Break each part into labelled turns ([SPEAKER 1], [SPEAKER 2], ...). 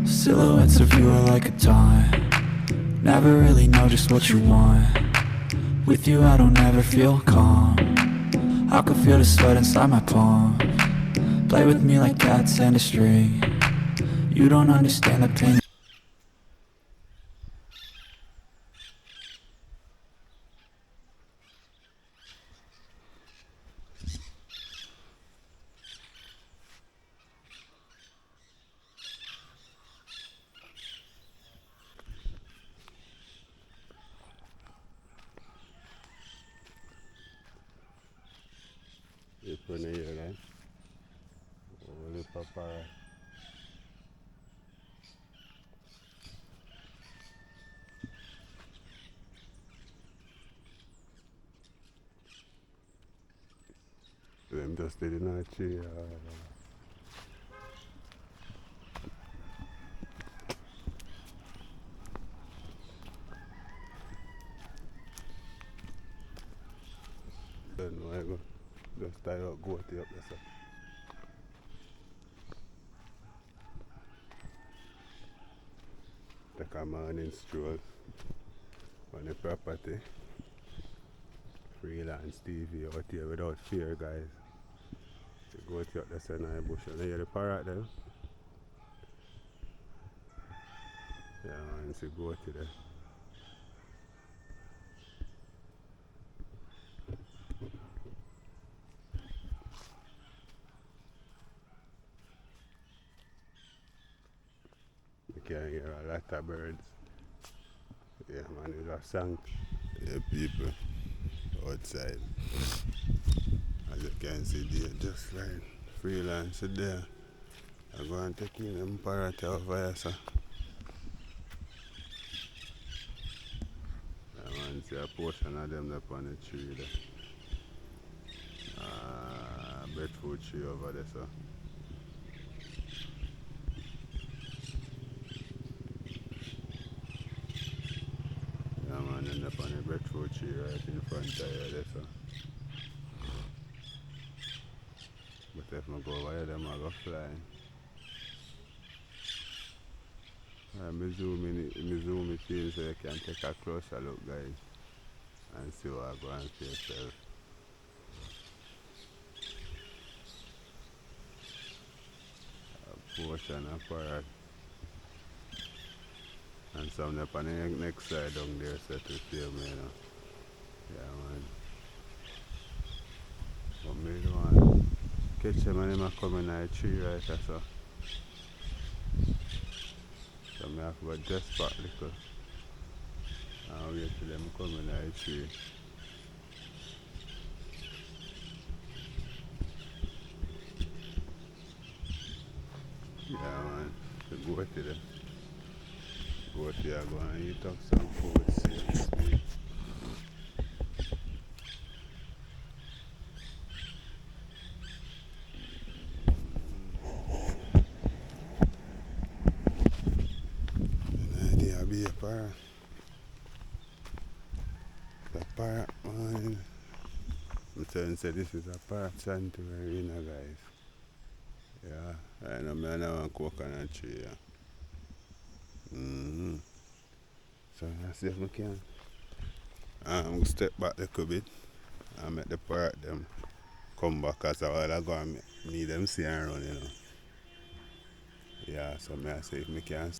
[SPEAKER 1] Silhouettes of you are like a taunt. Never really know just what you want. With you I don't ever feel calm. I can feel the sweat inside my palm. Play with me like cats and a string. You don't understand the pain.
[SPEAKER 2] April na year, right? Only for Parrot. Them just did in a tree. Don't know, I go just tie up, go to up there, sir. Take a morning stroll on the property. Freelance TV out here without fear, guys. You go to up there, in the bush, and you hear the parrot there. Yeah, man, so go to there. You can hear a lot of birds. Yeah, man, it's a song. Yeah, people outside. As you can see there, just like freelance there. I'm going to take in them parrot over here, sir. I want to see a portion of them up on the tree there. Breadfruit tree over there, sir. Yeah, man, end up on the breadfruit tree right in front of you there, sir. But if I go over here, them I go flying. Me zoom it in so you can take a closer look, guys, and see what I go and see yourself. A portion of Parrot. And some up on the next side down there so to film me, you know. Yeah, man. But me don't want to catch them and them come in the tree right there, so. So I have to go just back little and wait till them come in the tree. Yeah, man. So go to them. Go to here, go and eat up some food, seriously. An idea be a parrot. The parrot, man. I'm telling you, this is a parrot sanctuary, you know, guys. Yeah, I know me and I want coconut tree, yeah. So I see if I can. I'm step back a little bit and make the parrot them come back as a while ago and me them see and run, you know. Yeah, so I see if I can.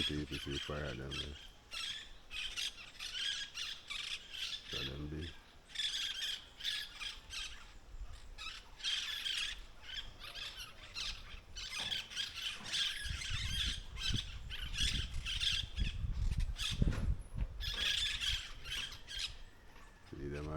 [SPEAKER 2] People see parrot them there. So them be.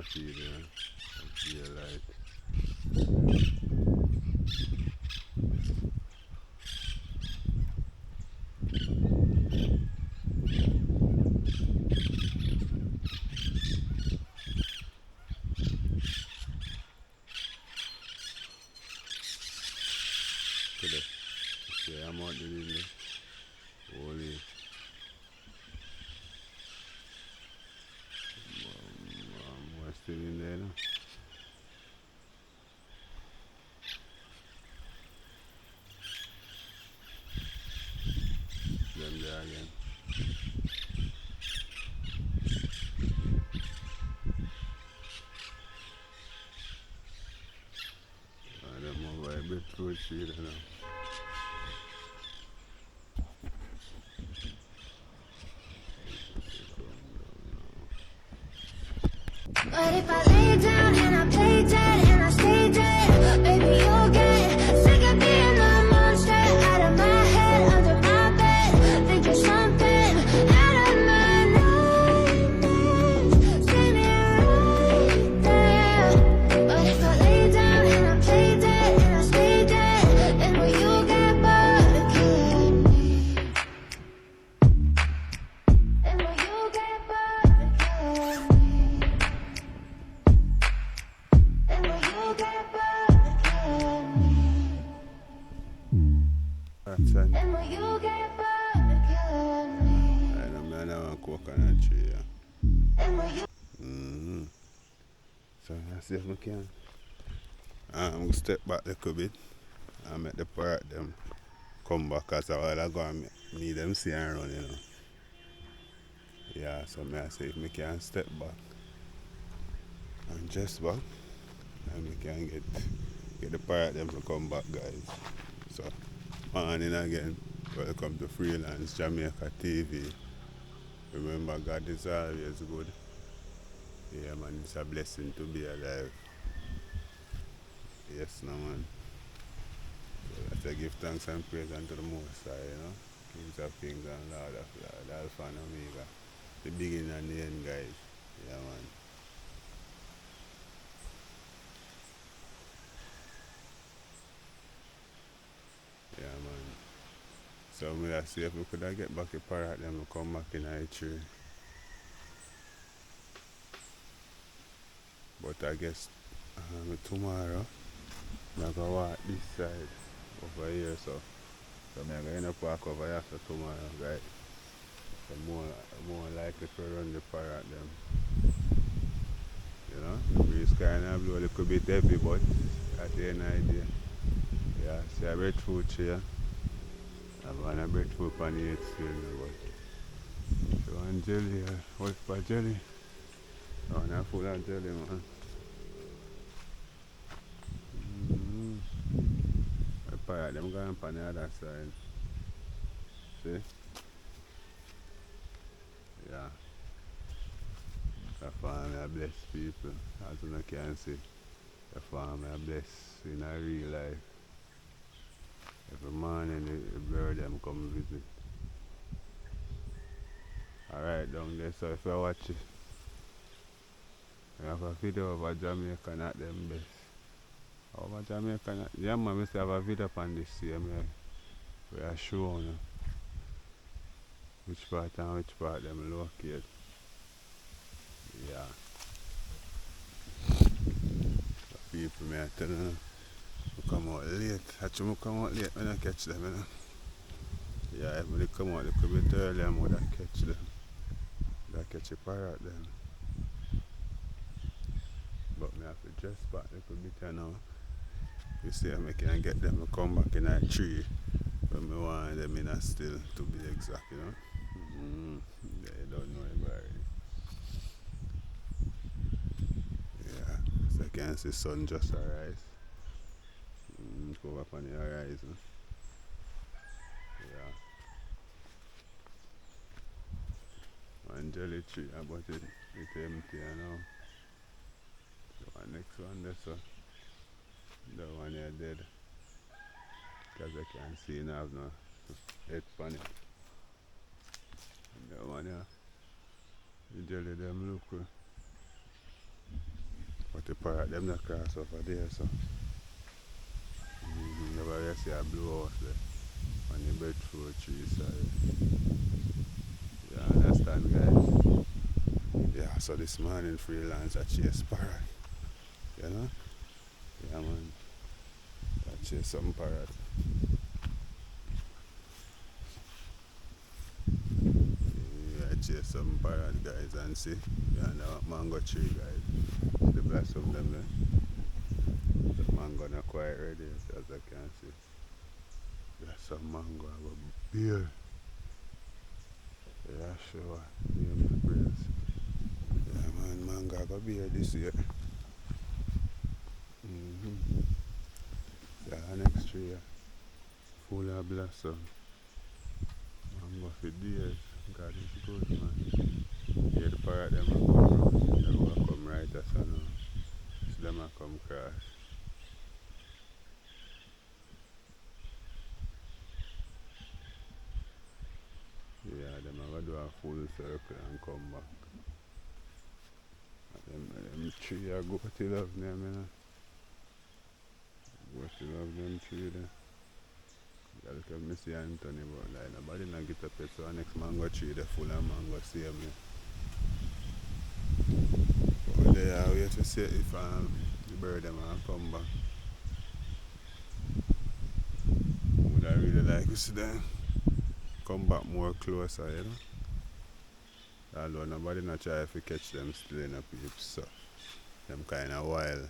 [SPEAKER 2] I feed them. I feel like today. Yeah, I'm out in the holy we're still in there now. Them there again. And them over a bit fruit tree there now.
[SPEAKER 3] But if I lay down and I play dead and I stay dead, baby, you'll get sick of being the monster out of my head, under my bed, thinking something out of my nightmares, screaming right there. But if I lay down and I play dead and I stay dead, then will you get bored of killing me? Then will you get bored of killing me? And will you get bored of killing me?
[SPEAKER 2] That's it.
[SPEAKER 3] And will you get bored of killing me?
[SPEAKER 2] I know man, I want coconut tree. Yeah.
[SPEAKER 3] And will you?
[SPEAKER 2] Mm-hmm. So I see if I can. I'm going to step back a little bit and make the parrot them come back as a while ago and me them see and run, you know. Yeah, so I say if I can step back and just back and we can get the parrot them to come back, guys. So morning again, welcome to Freelance Jamaica TV. Remember, God is always good. Yeah, man, it's a blessing to be alive. Yes, no, man. So let's give thanks and praise unto the Most High, you know. Kings of Kings and Lord of Lords, Alpha and Omega. The beginning and the end, guys. Yeah, man. Yeah, man. So I see if we could get back a parrot, then we come back in a tree. But I guess tomorrow, I'm going to walk this side over here, so I'm going to park over here for tomorrow, right? So more likely to run the parrot them. You know, the breeze kind of blow a little bit heavy, but at the end of the day, yeah, see a breadfruit tree. I've got a breadfruit on the 8th still, but so on jelly, what for jelly? Oh, now full of jelly, man. The parrot them going on the other side. See? Yeah. The farm I bless people, as you can see. The farm I bless in a real life. Every morning the bird them come visit. Alright down there, so if you watch it, I have a video of a Jamaican at them best. Over Jamaican, yeah man, I have a video on this same where I show you which part and which part them locate. Yeah. The people may tell you, we come out late. Actually, we come out late when I catch them, you know. Yeah, if they come out a little bit early, I would catch them. I catch a parrot then. But I have to dress back a little bit, you know. You see, I can get them to come back in a tree. But I want them in a still, to be exact, you know. They don't know about it. Yeah, so I can see sun just arise. Go up on the horizon. Yeah. One jelly tree, but it's empty now. The one next one there, so the one here dead. Because I can't see it have no head on it. And the one here, the jelly them look. But the parrot them not cross over there, so. Never really see a blue house there. On the bedfruit tree side. You understand, guys? Yeah, so this morning freelance I chase parrot. You know? Yeah, man. I chase some parrot. Yeah, I chase some parrot, guys, and see. Yeah, now mango tree, guys. See the blossom them there. The mango not quite ready, as I can see. There's some mango, I have a beer. Yeah, sure. Yeah, my praise. Yeah, man, mango, I got beer this year. Yeah, next tree, full of blossom. Mango for days. God is good, man. Yeah, the parrot them will come around. They will come right as I know. So them will come cross. Yeah, them will do a full circle and come back. And them tree I go to love them, you know. Go to love them tree there. Yeah, look at Missy Anthony, but like nobody not get up it, so our next mango tree they full of mango, same me. But they are wait to see if the bird them will come back. Would I really like to see them come back more closer, you know? Although nobody not try to catch them still in a peeps, so them kind of wild.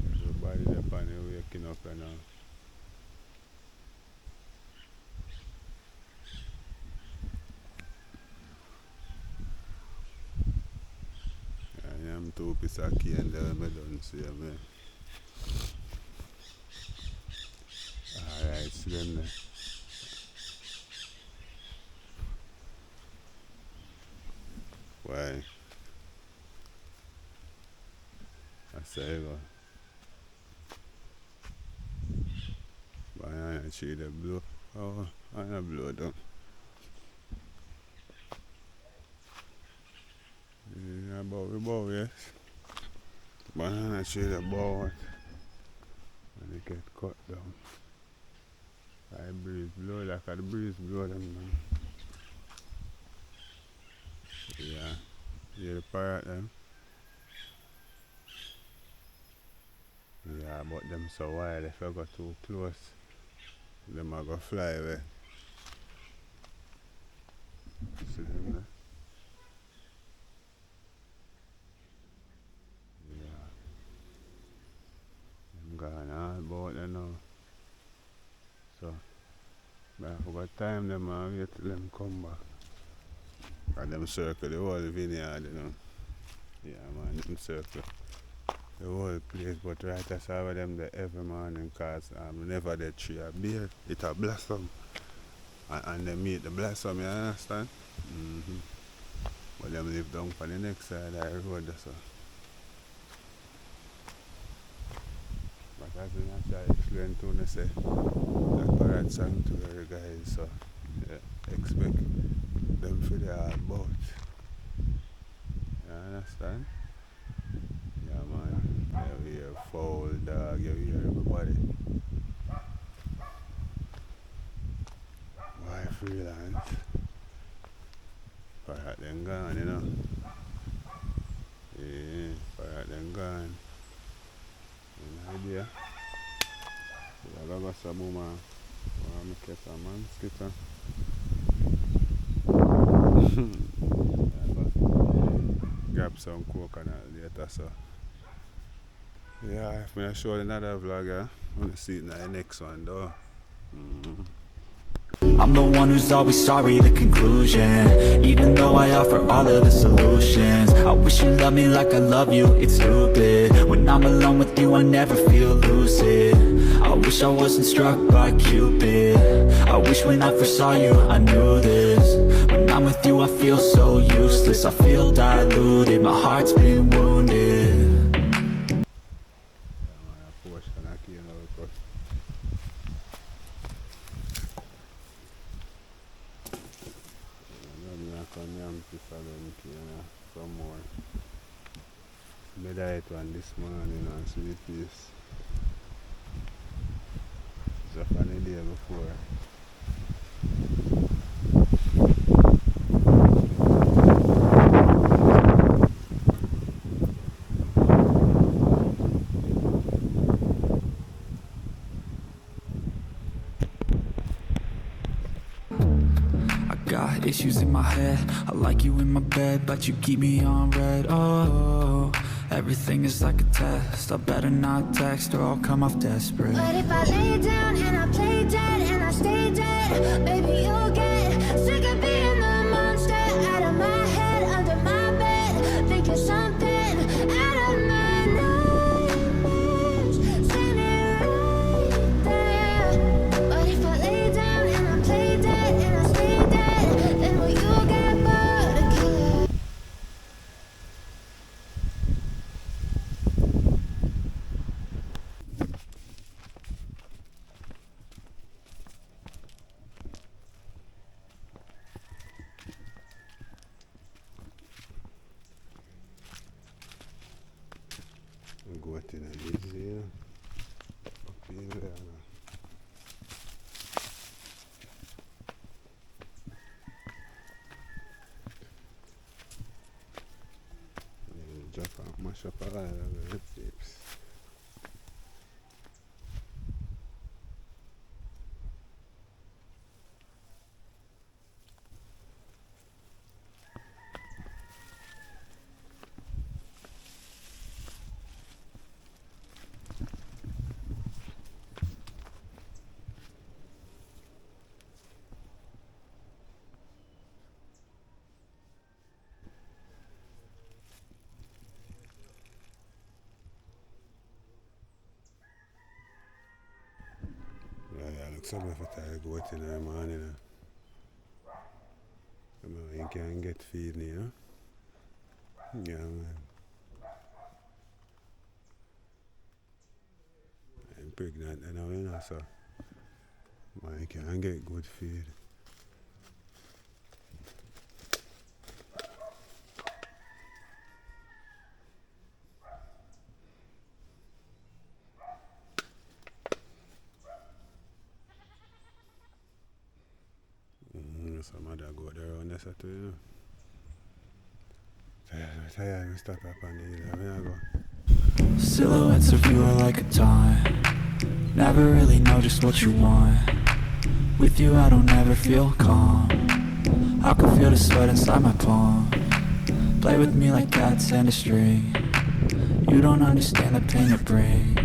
[SPEAKER 2] Everybody up on the waking up and all. I am 2 pieces of key and then I don't see me. Alright, see them there. Why? I say go. Banana tree they blow. Oh, I not blow down. Yeah, bow, yes. Banana tree they bow it. And they get cut down. I breeze blow like the breeze blow them down. Yeah. Yeah, the parrot them. Yeah, but them so wild, if I go too close, them are go fly away. See them there? Yeah. Them gone all about there now. So, but I forgot time them and wait till them come back. And them circle the whole vineyard, you know. Yeah, man, them circle the whole place, but right as I have them there every morning, cause whenever the tree a bear, it a blossom. And they meet the blossom, you understand? But them live down on the next side of the road, so. But as I try to explain to you, say, the parrot sang to the guys, so yeah, expect them for the hard boat. You understand? Yeah, man. You hear fowl, dog, you hear everybody. Why freelance? Parrot them gone, you know. Yeah, parrot them gone. Any idea? So I got some more, man. I'm get some man, skitter. Grab some coconut later, so. Yeah, if I show another vlog, I'm gonna see it in the next one, though.
[SPEAKER 1] I'm the one who's always sorry, the conclusion. Even though I offer all of the solutions, I wish you loved me like I love you, it's stupid. When I'm alone with you, I never feel lucid. I wish I wasn't struck by Cupid. I wish when I first saw you, I knew this. When I'm with you, I feel so useless. I feel diluted, my heart's been wounded.
[SPEAKER 2] tight one this morning on sweet piece. Just on the day before.
[SPEAKER 1] Got issues in my head. I like you in my bed, but you keep me on red. Oh, everything is like a test. I better not text or I'll come off desperate.
[SPEAKER 3] But if I lay down and I play dead and I stay dead, baby, you'll get sick of being the monster out of my head, under my bed. Think you're something out of my nightmares, standing right there. But if I lay down and I play dead and I stay dead, then will you get bored of killing?
[SPEAKER 2] Go to the museum. Up in there. Drop out, mash up all of the tips. Yeah, look so much for I go out in the morning. You can get feeding, you know? Yeah, man. I'm pregnant now, you know, so man, you can get good feed. Some other go there around there too, you know. Tired, we stop up on the hill, I mean, I go.
[SPEAKER 1] Silhouettes of you are like a time. Never really know just what you want. With you I don't ever feel calm. I can feel the sweat inside my palm. Play with me like cats and a string. You don't understand the pain it brings.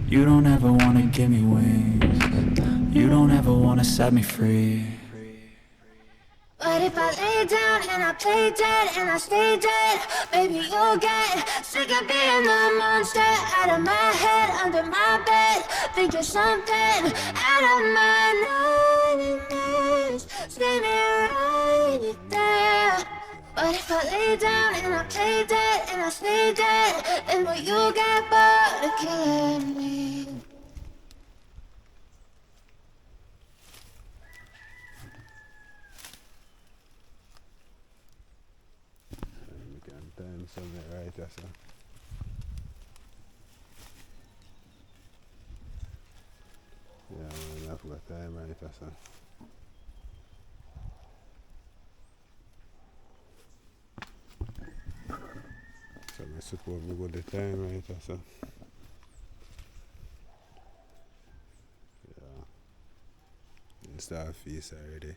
[SPEAKER 1] You don't ever wanna give me wings. You don't ever wanna set me free.
[SPEAKER 3] But if I lay down and I play dead and I stay dead, baby, you'll get sick of being the monster out of my head, under my bed. Think you're something out of my nightmares, standing right there. But if I lay down and I play dead and I stay dead, then will you get bored of killing me?
[SPEAKER 2] We can time something right, that's all. Yeah, man, I've got time right, that's all. So I suppose we got the time right, that's all. Yeah. Start feast already.